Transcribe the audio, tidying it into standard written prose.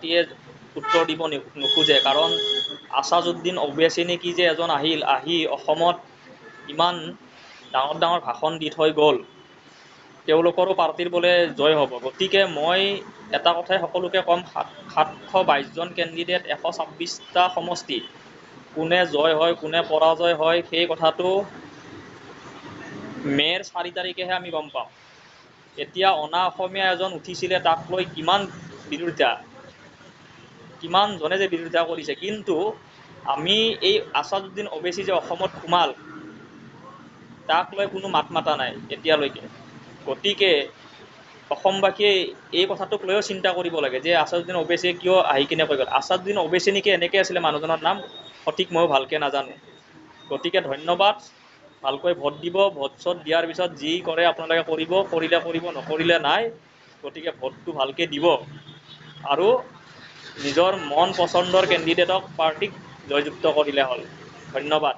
পাৰ্টিয়ে উত্তৰ দিব নোখোজে, কাৰণ আছাদুদ্দিন অৱেইচি নেকি যে এজন আহি অসমত ইমান ডাঙৰ ডাঙৰ ভাষণ দি থৈ গ'ল, তেওঁলোকৰো পাৰ্টিৰ বোলে জয় হ'ব। গতিকে মই এটা কথাই সকলোকে ক'ম, 722জন কেণ্ডিডেট 126টা সমষ্টি, কোনে জয় হয় কোনে পৰাজয় হয় সেই কথাটো মে'ৰ 4 তাৰিখেহে আমি গম পাম। এতিয়া অনা অসমীয়া এজন উঠিছিলে, তাক লৈ কিমান বিৰোধিতা, কিমানজনে যে বিৰোধিতা কৰিছে, কিন্তু আমি এই আছাদুদ্দিন অৱেইচি যে অসমত সোমাল, তাক লৈ কোনো মাত মাতা নাই এতিয়ালৈকে। গতিকে অসমবাসীয়ে এই কথাটোক লৈও চিন্তা কৰিব লাগে যে আছাদুদ্দিন অৱেইচিয়ে কিয় আহি কিনে কৈ গ'ল। আছাদুদ্দিন অৱেইচি নেকি এনেকৈ আছিলে মানুহজনৰ নাম, সঠিক ময়ো ভালকৈ নাজানো। গতিকে ধন্যবাদ, ভালকৈ ভোট দিব। ভোট চোট দিয়াৰ পিছত যি কৰে আপোনালোকে কৰিব, কৰিলে কৰিব নকৰিলে নাই। গতিকে ভোটটো ভালকৈ দিব আৰু নিজৰ মন পচন্দৰ কেণ্ডিডেটক পাৰ্টিক জয়যুক্ত কৰিলে হ'ল। ধন্যবাদ।